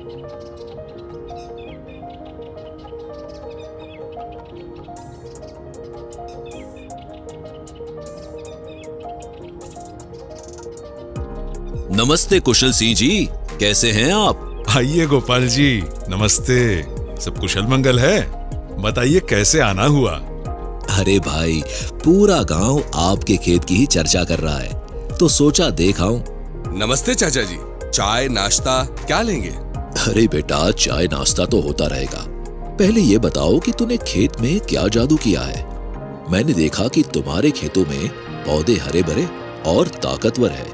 नमस्ते कुशल सिंह जी, कैसे हैं आप? आइए गोपाल जी, नमस्ते। सब कुशल मंगल है? बताइए कैसे आना हुआ? अरे भाई, पूरा गांव आपके खेत की ही चर्चा कर रहा है, तो सोचा देख आऊं। नमस्ते चाचा जी, चाय नाश्ता क्या लेंगे? अरे बेटा, चाय नाश्ता तो होता रहेगा। पहले ये बताओ कि तूने खेत में क्या जादू किया है? मैंने देखा कि तुम्हारे खेतों में पौधे हरे भरे और ताकतवर है।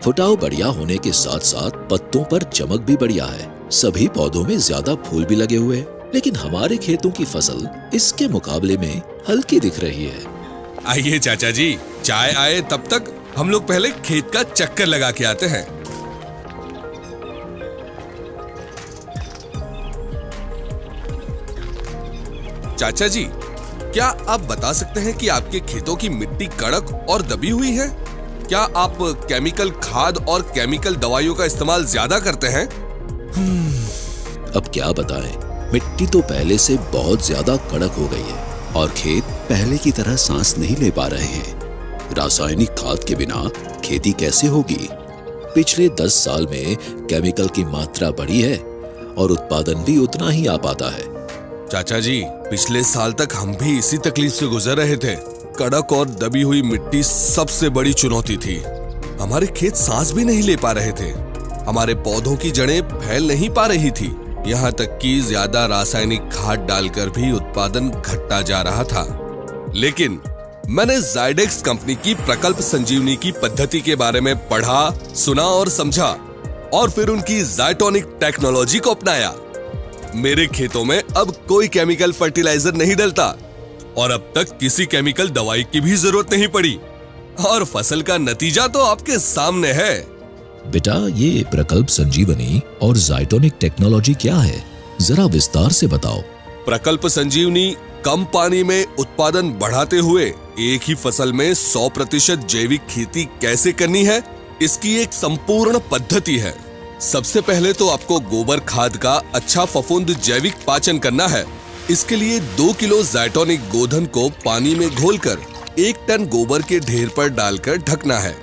फुटाव बढ़िया होने के साथ साथ पत्तों पर चमक भी बढ़िया है। सभी पौधों में ज्यादा फूल भी लगे हुए हैं, लेकिन हमारे खेतों की फसल इसके मुकाबले में हल्की दिख रही है। आइए चाचा जी, चाय आए तब तक हम लोग पहले खेत का चक्कर लगा के आते हैं। चाचा जी, क्या आप बता सकते हैं कि आपके खेतों की मिट्टी कड़क और दबी हुई है? क्या आप केमिकल खाद और केमिकल दवाइयों का इस्तेमाल ज्यादा करते हैं? अब क्या बताएं, मिट्टी तो पहले से बहुत ज्यादा कड़क हो गई है और खेत पहले की तरह सांस नहीं ले पा रहे हैं। रासायनिक खाद के बिना खेती कैसे होगी? पिछले 10 साल में केमिकल की मात्रा बढ़ी है और उत्पादन भी उतना ही आ पाता है। चाचा जी, पिछले साल तक हम भी इसी तकलीफ से गुजर रहे थे। कड़क और दबी हुई मिट्टी सबसे बड़ी चुनौती थी। हमारे खेत सांस भी नहीं ले पा रहे थे। हमारे पौधों की जड़ें फैल नहीं पा रही थी। यहाँ तक कि ज्यादा रासायनिक खाद डालकर भी उत्पादन घटता जा रहा था। लेकिन मैंने जायडेक्स कंपनी की प्रकल्प संजीवनी की पद्धति के बारे में पढ़ा, सुना और समझा, और फिर उनकी जायटोनिक टेक्नोलॉजी को अपनाया। मेरे खेतों में अब कोई केमिकल फर्टिलाइजर नहीं डलता और अब तक किसी केमिकल दवाई की भी जरूरत नहीं पड़ी, और फसल का नतीजा तो आपके सामने है। बेटा, ये प्रकल्प संजीवनी और जायटोनिक टेक्नोलॉजी क्या है? जरा विस्तार से बताओ। प्रकल्प संजीवनी कम पानी में उत्पादन बढ़ाते हुए एक ही फसल में 100% जैविक खेती कैसे करनी है, इसकी एक संपूर्ण पद्धति है। सबसे पहले तो आपको गोबर खाद का अच्छा फफूंद जैविक पाचन करना है। इसके लिए 2 किलो जायटोनिक गोधन को पानी में घोलकर 1 टन गोबर के ढेर पर डालकर ढकना है।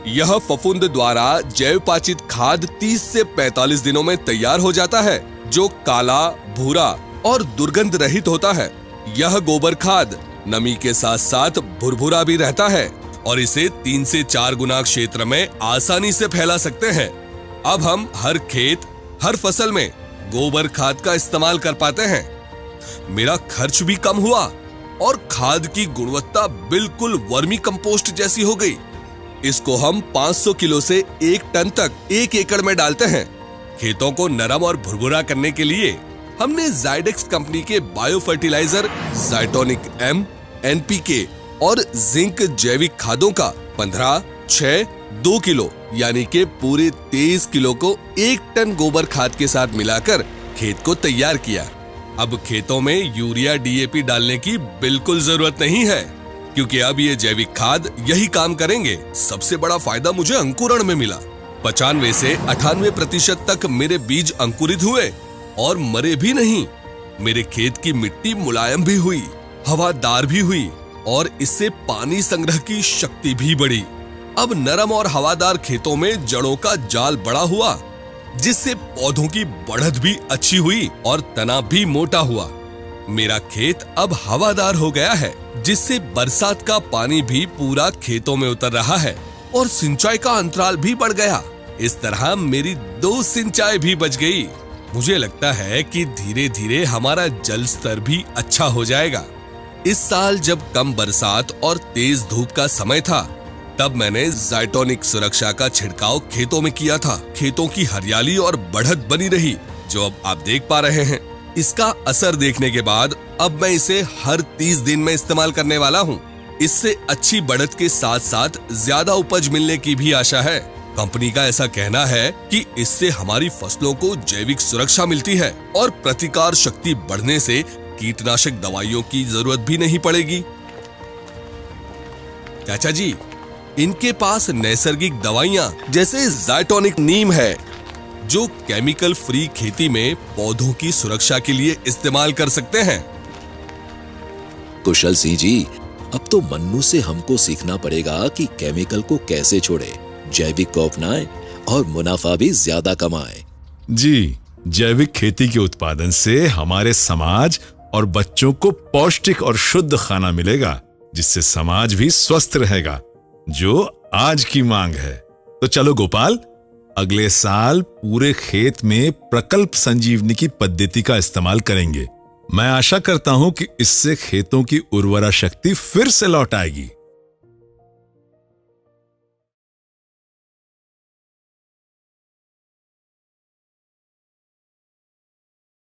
यह फफूंद द्वारा जैव पाचित खाद 30 से 45 दिनों में तैयार हो जाता है, जो काला, भूरा और दुर्गंध रहित होता है। यह गोबर खाद नमी के साथ साथ भुरभुरा भी रहता है और इसे 3 से 4 गुना क्षेत्र में आसानी से फैला सकते हैं। अब हम हर खेत, हर फसल में गोबर खाद का इस्तेमाल कर पाते हैं। मेरा खर्च भी कम हुआ और खाद की गुणवत्ता बिल्कुल वर्मी कंपोस्ट जैसी हो गई। इसको हम 500 किलो से 1 टन तक 1 एकड़ में डालते हैं। खेतों को नरम और भुरभुरा करने के लिए हमने जायडेक्स कंपनी के बायो फर्टिलाइजर जायटोनिक एम, एनपीके और जिंक जैविक खादों का 15, 6, 2 किलो यानी के पूरे 23 किलो को 1 टन गोबर खाद के साथ मिलाकर खेत को तैयार किया। अब खेतों में यूरिया, डीएपी डालने की बिल्कुल जरूरत नहीं है, क्योंकि अब ये जैविक खाद यही काम करेंगे। सबसे बड़ा फायदा मुझे अंकुरण में मिला। 95 से 98% तक मेरे बीज अंकुरित हुए और मरे भी नहीं। मेरे खेत की मिट्टी मुलायम भी हुई, हवादार भी हुई और इससे पानी संग्रह की शक्ति भी बढ़ी। अब नरम और हवादार खेतों में जड़ों का जाल बड़ा हुआ, जिससे पौधों की बढ़त भी अच्छी हुई और तना भी मोटा हुआ। मेरा खेत अब हवादार हो गया है, जिससे बरसात का पानी भी पूरा खेतों में उतर रहा है और सिंचाई का अंतराल भी बढ़ गया। इस तरह मेरी 2 सिंचाई भी बच गई। मुझे लगता है कि धीरे धीरे हमारा जल स्तर भी अच्छा हो जाएगा। इस साल जब कम बरसात और तेज धूप का समय था, तब मैंने जायटोनिक सुरक्षा का छिड़काव खेतों में किया था। खेतों की हरियाली और बढ़त बनी रही, जो अब आप देख पा रहे हैं। इसका असर देखने के बाद अब मैं इसे हर 30 दिन में इस्तेमाल करने वाला हूँ। इससे अच्छी बढ़त के साथ साथ ज्यादा उपज मिलने की भी आशा है। कंपनी का ऐसा कहना है कि इससे हमारी फसलों को जैविक सुरक्षा मिलती है और प्रतिकार शक्ति बढ़ने से कीटनाशक दवाइयों की जरूरत भी नहीं पड़ेगी। चाचा जी, इनके पास नैसर्गिक दवाइयाँ जैसे जायटोनिक नीम है, जो केमिकल फ्री खेती में पौधों की सुरक्षा के लिए इस्तेमाल कर सकते हैं। कुशल सिंह जी, अब तो मन्नू से हमको सीखना पड़ेगा कि केमिकल को कैसे छोड़े, जैविक को अपनाएं और मुनाफा भी ज्यादा कमाएं। जी, जैविक खेती के उत्पादन से हमारे समाज और बच्चों को पौष्टिक और शुद्ध खाना मिलेगा, जिससे समाज भी स्वस्थ रहेगा, जो आज की मांग है। तो चलो गोपाल, अगले साल पूरे खेत में प्रकल्प संजीवनी की पद्धति का इस्तेमाल करेंगे। मैं आशा करता हूं कि इससे खेतों की उर्वरा शक्ति फिर से लौट आएगी।